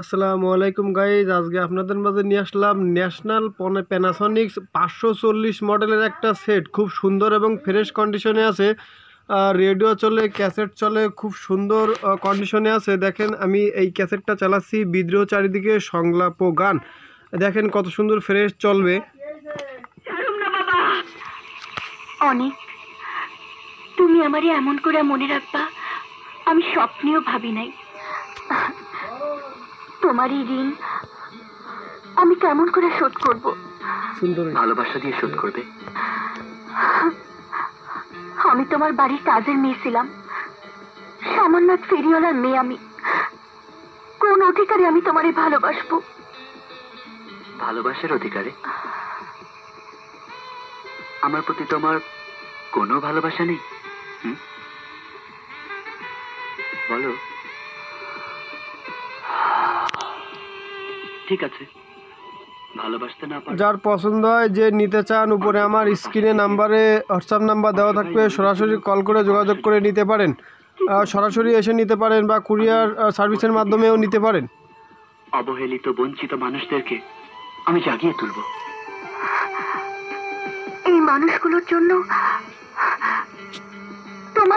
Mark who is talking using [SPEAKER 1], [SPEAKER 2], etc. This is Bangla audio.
[SPEAKER 1] আসসালামু আলাইকুম গাইজ, আজকে আপনাদের মাঝে নিয়ে আসলাম ন্যাশনাল প্যানাসনিক্স 540 মডেলের একটা সেট। খুব সুন্দর এবং ফ্রেশ কন্ডিশনে আছে। রেডিও চলে, ক্যাসেট চলে, খুব সুন্দর কন্ডিশনে আছে। দেখেন আমি এই ক্যাসেটটা চালাচ্ছি, বিদ্রোহ চারিদিকে সংলাপ ও গান। দেখেন কত সুন্দর ফ্রেশ চলবে।
[SPEAKER 2] অনেক তুমি আমারে এমন করে মনে রাখবা আমি স্বপ্নেও ভাবি নাই। তোমার এই ঋণ আমি কেমন করে শোধ করব?
[SPEAKER 1] সুন্দর
[SPEAKER 3] ভালোবাসা দিয়ে শোধ করবে।
[SPEAKER 2] আমি তোমার বাড়ির কাজের মেয়ে ছিলাম, সামান্য ফেরিওয়ালার মেয়ে। আমি কোন অধিকারে আমি তোমারে ভালোবাসবো?
[SPEAKER 3] ভালোবাসার অধিকারে? আমার প্রতি তোমার কোনো ভালোবাসা নেই? বলো। ঠিক আছে, ভালোবাসতে না পারো।
[SPEAKER 1] যার পছন্দ হয়, যে নিতে চান, উপরে আমার স্ক্রিনে নাম্বারে হোয়াটসঅ্যাপ নাম্বার দেওয়া থাকবে, সরাসরি কল করে যোগাযোগ করে নিতে পারেন। সরাসরি এসে নিতে পারেন বা কুরিয়ার সার্ভিসের মাধ্যমেও নিতে পারেন।
[SPEAKER 3] অবহেলিত বঞ্চিত মানুষদেরকে আমি জাগিয়ে তুলব।
[SPEAKER 2] এই মানুষগুলোর জন্য